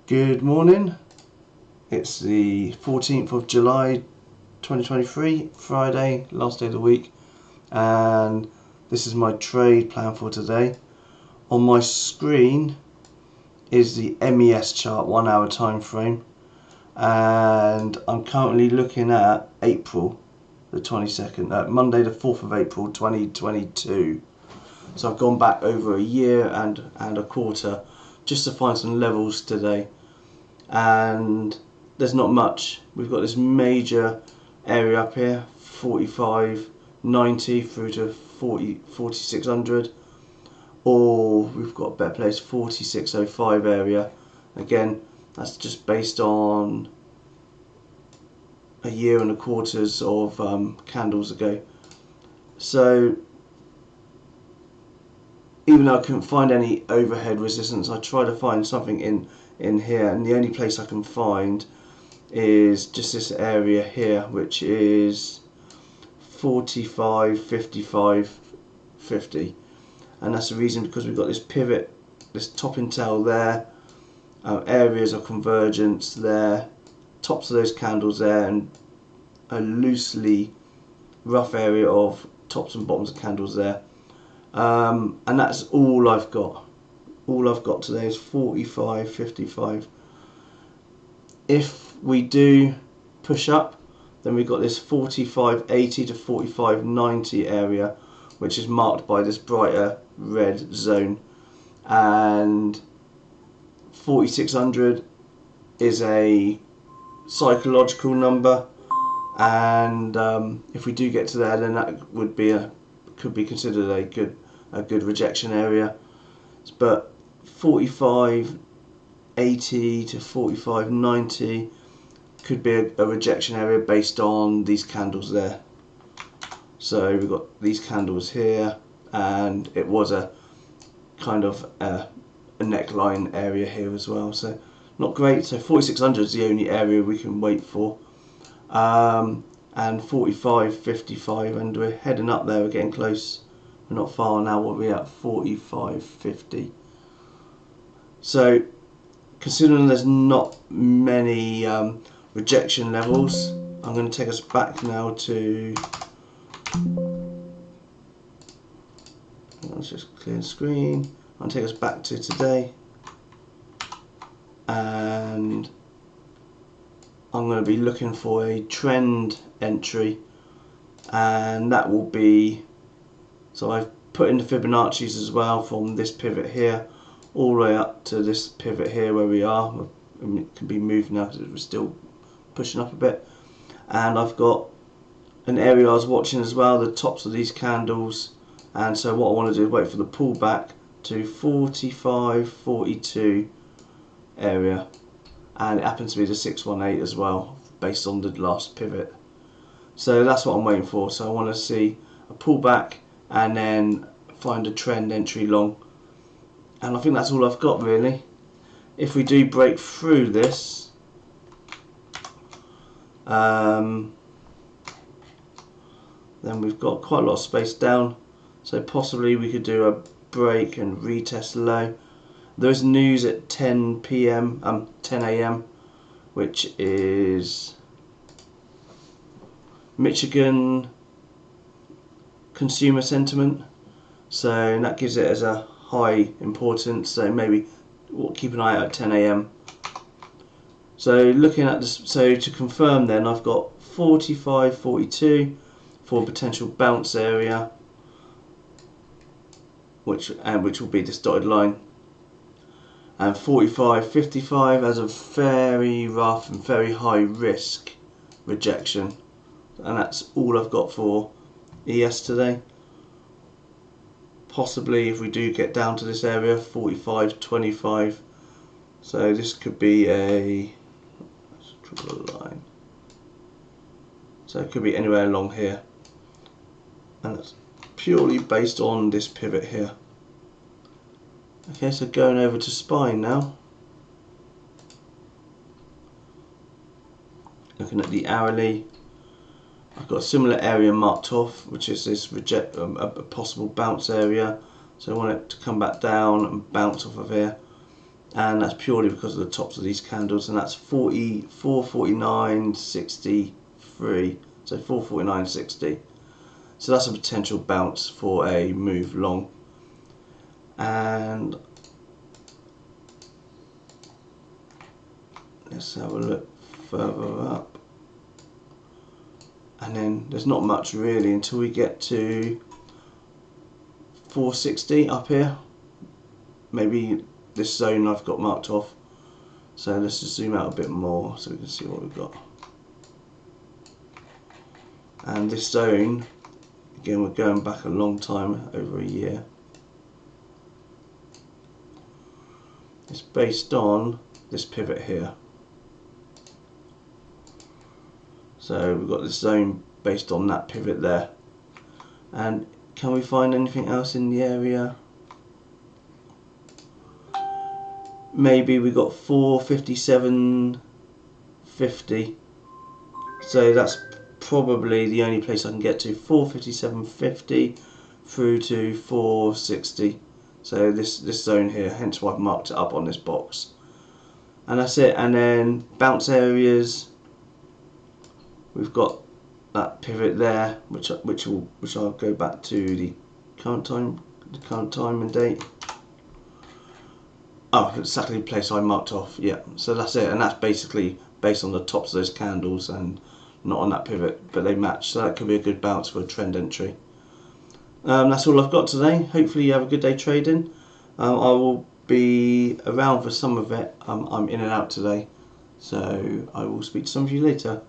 Good morning. It's the 14th of July 2023, Friday, last day of the week, and this is my trade plan for today. On my screen is the MES chart, 1 hour time frame, and I'm currently looking at April the 22nd, Monday the 4th of April 2022. So I've gone back over a year and a quarter just to find some levels today, and there's not much. We've got this major area up here, 45.90 through to 4600, or we've got a better place, 4605 area. Again, that's just based on a year and a quarters of candles ago. So even though I couldn't find any overhead resistance, I tried to find something in here, and the only place I can find is just this area here, which is 45, 55, 50, and that's the reason, because we've got this pivot, this top and tail there, areas of convergence there, tops of those candles there, and a loosely rough area of tops and bottoms of candles there. And that's all I've got. All I've got today is 45, 55. If we do push up, then we've got this 45.80 to 45.90 area, which is marked by this brighter red zone, and 4600 is a psychological number, and if we do get to there, then that would be could be considered a good rejection area. But 45.80 to 45.90 could be a rejection area based on these candles there. So we've got these candles here, and it was a kind of a neckline area here as well, so not great. So 4600 is the only area we can wait for, and 45.55, and we're heading up there, we're getting close. We're not far now, we'll be at 45.50. So considering there's not many rejection levels, I'm going to take us back now to, let's just clear the screen, I'll take us back to today, and I'm going to be looking for a trend entry, and that will be, so I've put in the Fibonacci's as well, from this pivot here all the way up to this pivot here where we are. It can be moved now because we're still pushing up a bit, and I've got an area I was watching as well, the tops of these candles, and so what I want to do is wait for the pullback to 45.42 area, and it happens to be the 618 as well based on the last pivot. So that's what I'm waiting for. So I want to see a pullback and then find a trend entry long, and I think that's all I've got really. If we do break through this, then we've got quite a lot of space down, so possibly we could do a break and retest low. There's news at 10 a.m, which is Michigan consumer sentiment, so that gives it as a high importance, so maybe we'll keep an eye out at 10 a.m. So looking at this, so to confirm then, I've got 45.42 for a potential bounce area, which will be this dotted line, and 45.55 as a very rough and very high risk rejection, and that's all I've got for ES today. Possibly if we do get down to this area, 45.25, so this could be a, let's draw a line, so it could be anywhere along here, and that's purely based on this pivot here. Okay, so going over to spine now, looking at the hourly, I've got a similar area marked off, which is this a possible bounce area, so I want it to come back down and bounce off of here, and that's purely because of the tops of these candles, and that's 449.63, so 449.60. So that's a potential bounce for a move long. And let's have a look further up, and then there's not much really until we get to 460 up here. Maybe this zone I've got marked off, so let's just zoom out a bit more so we can see what we've got. And this zone, again, we're going back a long time, over a year. It's based on this pivot here. So we've got this zone based on that pivot there. And can we find anything else in the area? Maybe we got 457.50. So that's probably the only place I can get to. 457.50 through to 460. So this zone here, hence why I've marked it up on this box. And that's it. And then bounce areas, we've got that pivot there, which I'll go back to the current time and date. Oh, exactly the place I marked off. Yeah, so that's it, and that's basically based on the tops of those candles and not on that pivot, but they match. So that could be a good bounce for a trend entry. That's all I've got today. Hopefully you have a good day trading. I will be around for some of it. I'm in and out today, so I will speak to some of you later.